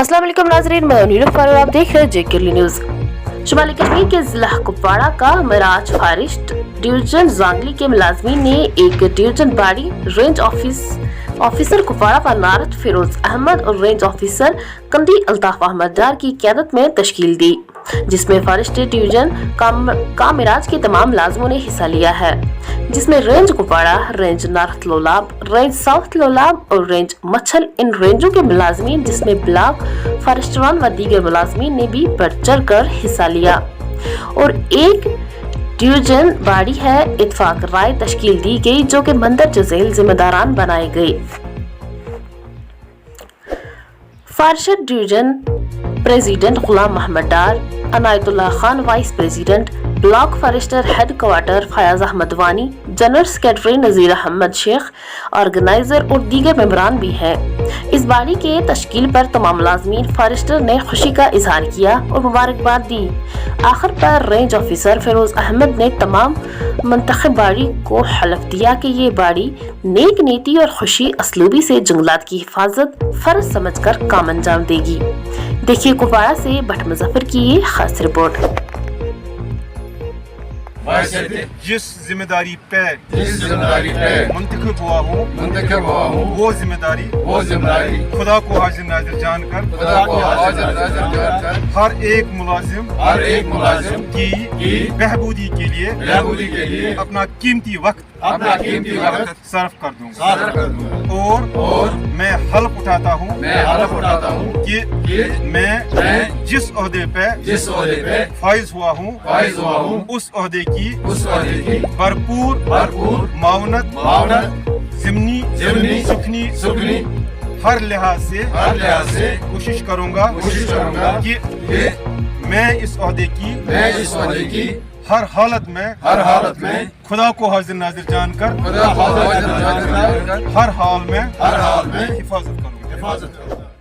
अस्सलाम वालेकुम नाज़रीन, मैं नीलूफर और आप देख रहे हैं जेकेली न्यूज़। शुमाली कश्मीर के जिला कुपवाड़ा का मिराज फारिस्ट डिवीजन जांगली के मुलाजमीन ने एक डिवीजन बाड़ी रेंज ऑफिसर कुपवाड़ा पर नारद फिरोज अहमद और रेंज ऑफिसर कंदी अल्ताफ अहमद डार की क़यादत में तश्कील दी, जिसमें फारिस्ट डिवीजन का मिराज के तमाम मुलाजमों ने हिस्सा लिया है, जिसमें range Kupwara, range north Lolab, range south Lolab और रेंज मच्छल इन रेंजों के मुलाजमीन, जिसमें ब्लॉक फारिस्टरान व दीगर मुलाजमीन ने भी बढ़ चढ़ कर हिस्सा लिया और एक डिवीजन बाड़ी है इत्फाक राय तश्कील दी गई, जो कि मंदरजा झेल जिम्मेदारान बनाए गए। Forest division president Ghulam Mohammad Dar, Inayatullah Khan vice president, block forester head quarter Fayaz Ahmad Wani, general secretary Nazir Ahmad Sheikh, organiser और दीगर मेंबरान भी हैं। इस बाड़ी के तश्कील पर तमाम मुलाजमीन फारिस्टर ने खुशी का इजहार किया और मुबारकबाद दी। आखिर पर रेंज ऑफिसर फिरोज अहमद ने तमाम मुंतखब बाड़ी को हलफ दिया कि ये बाड़ी नेक नीति और खुशी असलूबी से जंगलात की हिफाजत फर्ज समझकर काम अंजाम देगी। देखिए कुपवाड़ा से भट्ट मुजफ्फर की ये खास रिपोर्ट। जिस जिम्मेदारी पे मुंतखब हुआ हूँ वो जिम्मेदारी खुदा को हाजिर नाजिर जानकर हर एक मुलाजिम की बहबूदी के लिए अपना कीमती वक्त सर्फ कर दूंगा और मैं हल्फ उठाता हूँ कि मैं जिस ओहदे पे फाइज हुआ हूँ उस ओहदे की भरपूर माउनत ज़िमनी सुखनी हर लिहाज से कोशिश करूंगा कि मैं इस ओहदे की हर हालत में खुदा को हाजिर नाजिर जानकर हर हाल में हिफाजत करूंगा।